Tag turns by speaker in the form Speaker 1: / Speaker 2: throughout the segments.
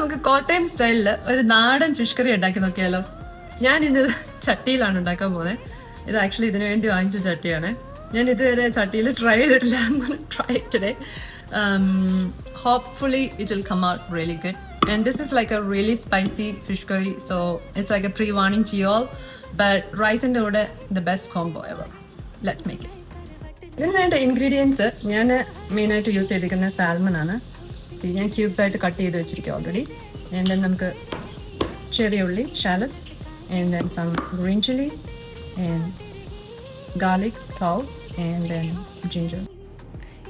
Speaker 1: നമുക്ക് കോട്ടയം സ്റ്റൈലിൽ ഒരു നാടൻ ഫിഷ് കറി ഉണ്ടാക്കി നോക്കിയാലോ. ഞാൻ ഇന്ന് ചട്ടിയിലാണ് ഉണ്ടാക്കാൻ പോകുന്നത്. ഇത് ആക്ച്വലി ഇതിനു വേണ്ടി വാങ്ങിച്ച ചട്ടിയാണ്. ഞാൻ ഇതുവരെ ചട്ടിയിൽ ട്രൈ ചെയ്തിട്ടില്ല. Try today. Hopefully it will come out really good. And this is like a really spicy fish curry, so it's like a pre-warning to you all. But rice and order, the best combo ever. Let's make it. ഇതിന് വേണ്ട ingredients ഞാൻ മെയിനായിട്ട് use ചെയ്തിരിക്കുന്ന salmon ആണ്. ഞാൻ cubes ആയിട്ട് cut ചെയ്ത് വെച്ചിരിക്കും ഓൾറെഡി. ആൻഡ് ദെൻ നമുക്ക് ചെറിയ ഉള്ളി, shallots, and then some green chilli and garlic clove and then ginger.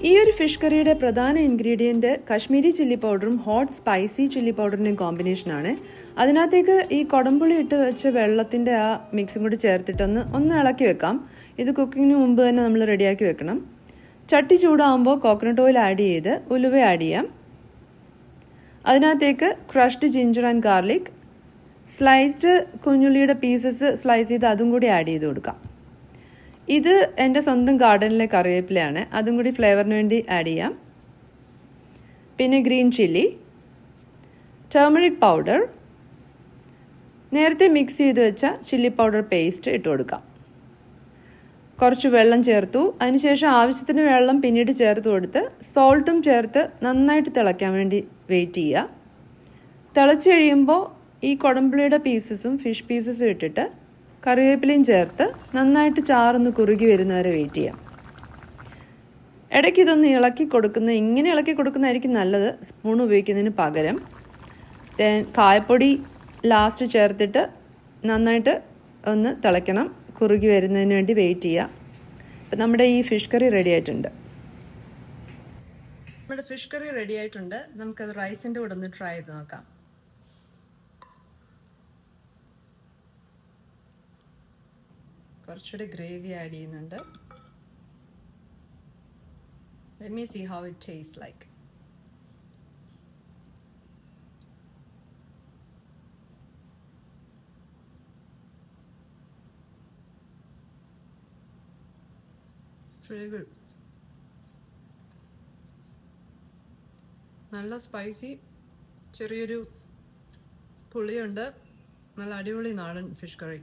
Speaker 2: ഈ ഒരു ഫിഷ് കറിയുടെ പ്രധാന ഇൻഗ്രീഡിയൻറ്റ് കാശ്മീരി ചില്ലി പൗഡറും ഹോട്ട് സ്പൈസി ചില്ലി പൗഡറിൻ്റെയും കോമ്പിനേഷനാണ്. അതിനകത്തേക്ക് ഈ കുടംപുളി ഇട്ട് വെച്ച വെള്ളത്തിൻ്റെ ആ മിക്സും കൂടി ചേർത്തിട്ടൊന്ന് ഇളക്കി വെക്കാം. ഇത് കുക്കിങ്ങിന് മുമ്പ് തന്നെ നമ്മൾ റെഡിയാക്കി വെക്കണം. ചട്ടി ചൂടാകുമ്പോൾ കോക്കനട്ട് ഓയിൽ ആഡ് ചെയ്ത് ഉലുവ ആഡ് ചെയ്യാം. അതിനകത്തേക്ക് crushed ginger and garlic, sliced കുഞ്ഞുള്ളിയുടെ പീസസ് സ്ലൈസ് ചെയ്ത് അതും കൂടി ആഡ് ചെയ്ത് കൊടുക്കാം. ഇത് എൻ്റെ സ്വന്തം ഗാർഡനിലെ കറിവേപ്പിലയാണ്. അതും കൂടി ഫ്ലേവറിന് വേണ്ടി ആഡ് ചെയ്യാം. പിന്നെ ഗ്രീൻ ചില്ലി, ടർമറിക് പൗഡർ, നേരത്തെ മിക്സ് ചെയ്ത് വെച്ച ചില്ലി പൗഡർ പേസ്റ്റ് ഇട്ട് കൊടുക്കാം. കുറച്ച് വെള്ളം ചേർത്തു. അതിനുശേഷം ആവശ്യത്തിന് വെള്ളം പിന്നീട് ചേർത്ത് കൊടുത്ത് സോൾട്ടും ചേർത്ത് നന്നായിട്ട് തിളയ്ക്കാൻ വേണ്ടി വെയിറ്റ് ചെയ്യുക. തിളച്ച് കഴിയുമ്പോൾ ഈ കുടംപുളിയുടെ പീസസും ഫിഷ് പീസസും ഇട്ടിട്ട് കറിവേപ്പിലയും ചേർത്ത് നന്നായിട്ട് ചാറൊന്ന് കുറുകി വരുന്നവരെ വെയിറ്റ് ചെയ്യാം. ഇടയ്ക്ക് ഇതൊന്ന് ഇങ്ങനെ ഇളക്കി കൊടുക്കുന്നതായിരിക്കും നല്ലത്, സ്പൂൺ ഉപയോഗിക്കുന്നതിന് പകരം. കായപ്പൊടി ലാസ്റ്റ് ചേർത്തിട്ട് നന്നായിട്ട് ഒന്ന് തിളയ്ക്കണം. കുറുകി വരുന്നതിന് വേണ്ടി വെയിറ്റ് ചെയ്യുക. അപ്പം നമ്മുടെ ഈ ഫിഷ് കറി റെഡി ആയിട്ടുണ്ട്.
Speaker 1: നമ്മുടെ ഫിഷ് കറി റെഡി ആയിട്ടുണ്ട്. നമുക്കത് റൈസിൻ്റെ കൂടെ ഒന്ന് ട്രൈ ചെയ്ത് നോക്കാം. കുറച്ചുകൂടി ഗ്രേവി ആഡ് ചെയ്യുന്നുണ്ട്. Let me see how it tastes like. It's really good. നല്ല സ്പൈസി, ചെറിയൊരു പുളിയുണ്ട്. നല്ല അടിപൊളി നാടൻ ഫിഷ് കറി.